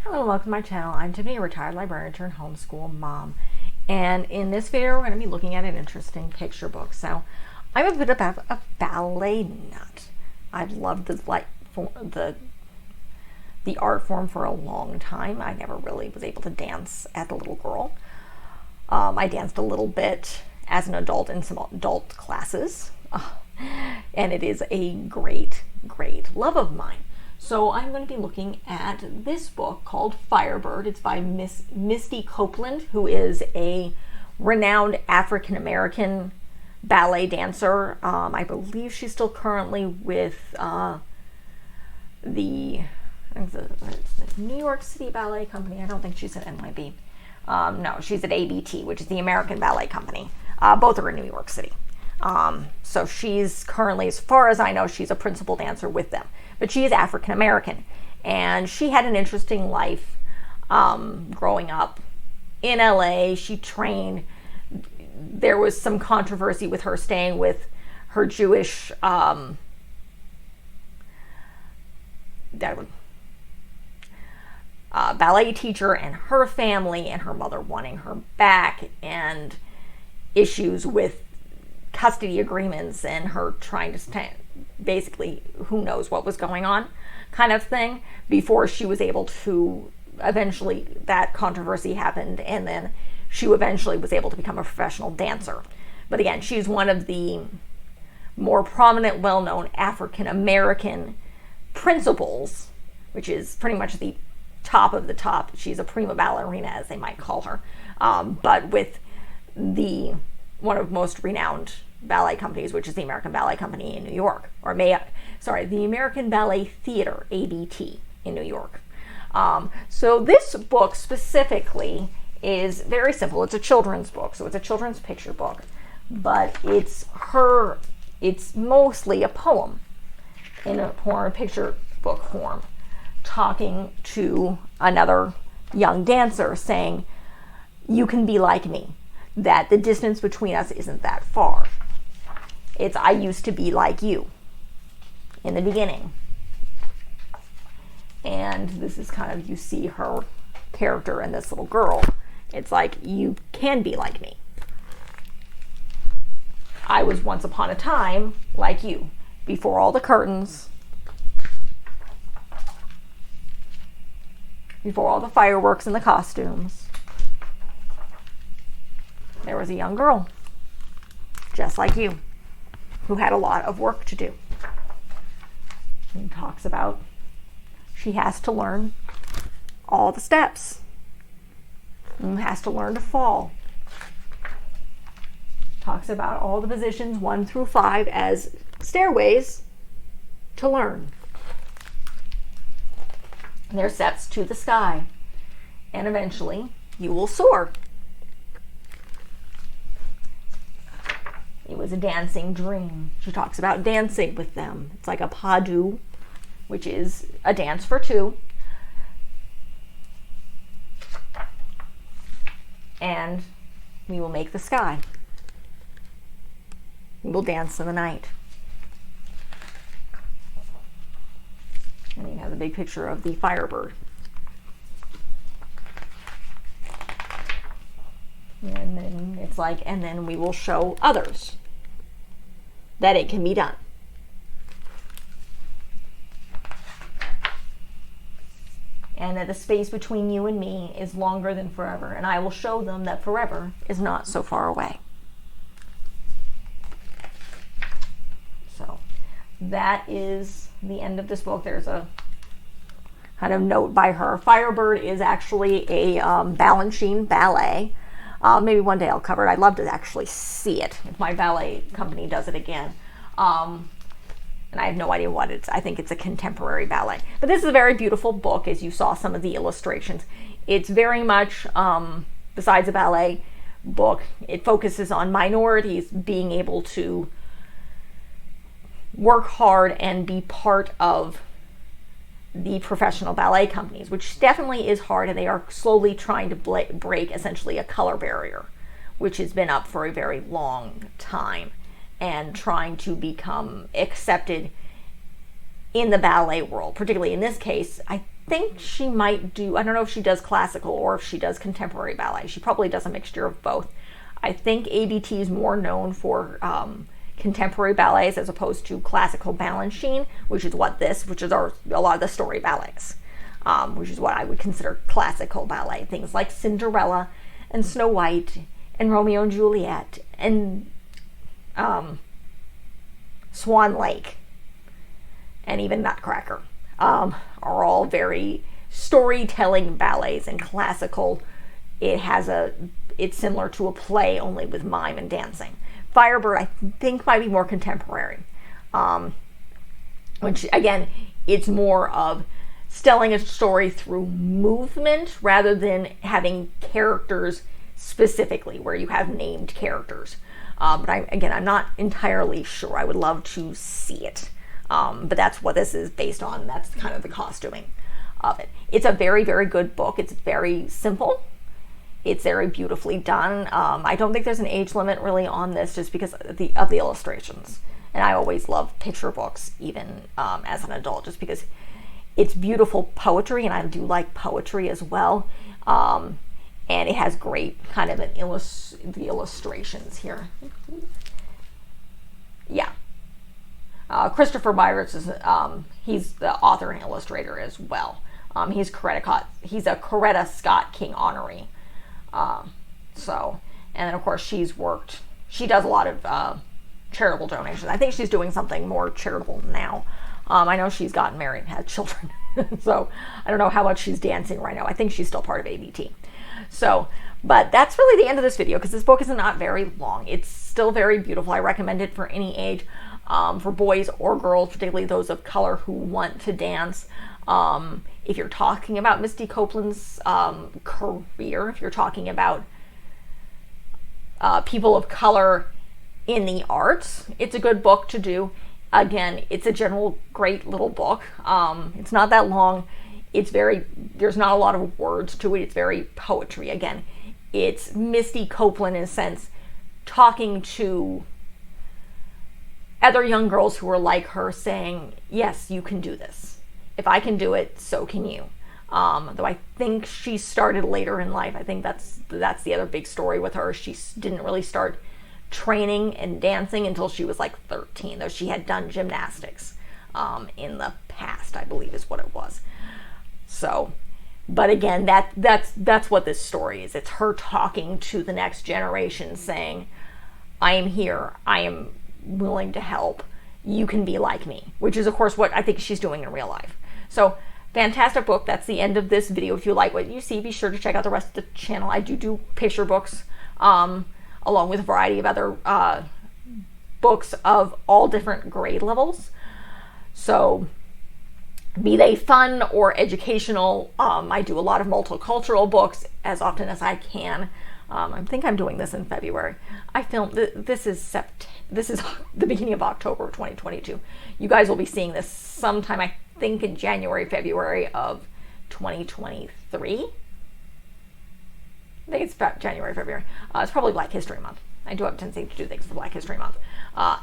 Hello and welcome to my channel. I'm Tiffany, a retired librarian turned homeschool mom. And in this video, we're going to be looking at an interesting picture book. So I'm a bit of a ballet nut. I've loved the art form for a long time. I never really was able to dance as a little girl. I danced a little bit as an adult in some adult classes. And it is a great, great love of mine. So I'm going to be looking at this book called Firebird. It's by Misty Copeland, who is a renowned African-American ballet dancer. I believe she's still currently with the New York City Ballet Company. I don't think she's at NYB. No, she's at ABT, which is the American Ballet Company. Both are in New York City. So she's currently, as far as I know, she's a principal dancer with them. But she is African American, and she had an interesting life growing up in LA. She trained. There was some controversy with her staying with her Jewish ballet teacher and her family, and her mother wanting her back, and issues with custody agreements and her trying to stand, basically who knows what was going on kind of thing, before she was able to, eventually that controversy happened, and then she eventually was able to become a professional dancer. But again, she's one of the more prominent, well-known African-American principals, which is pretty much the top of the top. She's a prima ballerina, as they might call her, but with the one of most renowned ballet companies, which is the American Ballet Company in New York, the American Ballet Theater, ABT, in New York. So this book specifically is very simple. It's a children's book, so it's a children's picture book, but it's mostly a poem in a picture book form, talking to another young dancer saying, "You can be like me, that the distance between us isn't that far. I used to be like you in the beginning." And this is kind of, you see her character and this little girl. It's like, you can be like me. I was once upon a time like you, before all the curtains, before all the fireworks and the costumes. There was a young girl, just like you, who had a lot of work to do. He talks about she has to learn all the steps, and has to learn to fall. Talks about all the positions 1 through 5 as stairways to learn. And they're steps to the sky, and eventually you will soar. It was a dancing dream. She talks about dancing with them. It's like a pas deux, which is a dance for two. And we will make the sky. We will dance in the night. And you have the big picture of the Firebird. And then it's like, and then we will show others that it can be done. And that the space between you and me is longer than forever. And I will show them that forever is not so far away. So that is the end of this book. There's a kind of note by her. Firebird is actually a Balanchine ballet. Maybe one day I'll cover it. I'd love to actually see it if my ballet company does it again. And I have no idea what it's. I think it's a contemporary ballet. But this is a very beautiful book, as you saw some of the illustrations. It's very much, besides a ballet book, it focuses on minorities being able to work hard and be part of the professional ballet companies, which definitely is hard, and they are slowly trying to break essentially a color barrier, which has been up for a very long time, and trying to become accepted in the ballet world. Particularly in this case, I think she might do, I don't know if she does classical or if she does contemporary ballet. She probably does a mixture of both. I think ABT is more known for contemporary ballets as opposed to classical balanchine, which is a lot of the story ballets, which is what I would consider classical ballet. Things like Cinderella and Snow White and Romeo and Juliet and Swan Lake and even Nutcracker are all very storytelling ballets. And classical, it's similar to a play, only with mime and dancing. Firebird, I think, might be more contemporary, which again, it's more of telling a story through movement rather than having characters specifically, where you have named characters. But I'm not entirely sure. I would love to see it. But that's what this is based on. That's kind of the costuming of it. It's a very, very good book. It's very simple. It's very beautifully done. I don't think there's an age limit really on this, just because of the illustrations. And I always love picture books, even as an adult, just because it's beautiful poetry, and I do like poetry as well. And it has great kind of the illustrations here. Yeah. Christopher Myers is he's the author and illustrator as well. He's a Coretta Scott King honoree. And then of course she does a lot of charitable donations. I think she's doing something more charitable now. I know she's gotten married and had children. So I don't know how much she's dancing right now. I think she's still part of ABT. So, but that's really the end of this video, because this book is not very long. It's still very beautiful. I recommend it for any age, for boys or girls, particularly those of color who want to dance. If you're talking about Misty Copeland's career, if you're talking about people of color in the arts, it's a good book to do. Again, it's a general great little book. It's not that long. There's not a lot of words to it. It's very poetry. Again, it's Misty Copeland, in a sense, talking to other young girls who are like her, saying, yes, you can do this. If I can do it, so can you. Though I think she started later in life. I think that's the other big story with her. She didn't really start training and dancing until she was like 13, though she had done gymnastics in the past, I believe is what it was. So, but again, that's what this story is. It's her talking to the next generation, saying, I am here, I am willing to help, you can be like me, which is of course what I think she's doing in real life. So, fantastic book. That's the end of this video. If you like what you see, be sure to check out the rest of the channel. I do picture books, along with a variety of other books of all different grade levels. So, be they fun or educational, I do a lot of multicultural books as often as I can. I think I'm doing this in February. I filmed this is the beginning of October of 2022. You guys will be seeing this sometime, I think, in January, February of 2023. I think it's about January, February. It's probably Black History Month. I do have a tendency to do things for Black History Month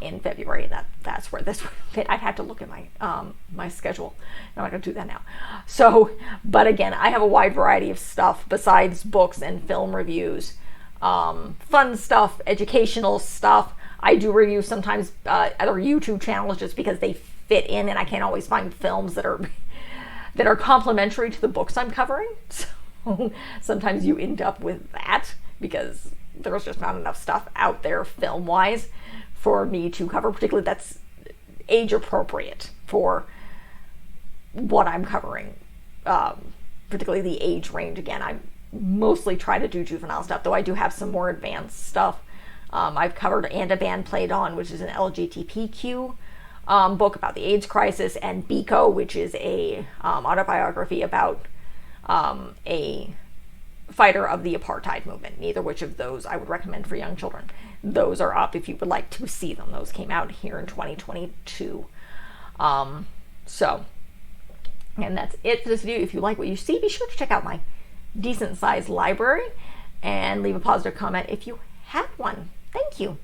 in February. That's where this would fit. I'd have to look at my schedule. No, I don't do that now. So, but again, I have a wide variety of stuff besides books and film reviews, fun stuff, educational stuff. I do review sometimes other YouTube channels just because they fit in, and I can't always find films that are complementary to the books I'm covering. So sometimes you end up with that because there's just not enough stuff out there film-wise for me to cover, particularly that's age appropriate for what I'm covering, particularly the age range. Again, I mostly try to do juvenile stuff, though I do have some more advanced stuff. I've covered And a Band Played On, which is an LGBTQ book about the AIDS crisis, and Biko, which is a autobiography about a fighter of the apartheid movement. Neither which of those I would recommend for young children. Those are up if you would like to see them. Those came out here in 2022. So, and that's it for this video. If you like what you see, be sure to check out my decent sized library and leave a positive comment if you have one. Thank you.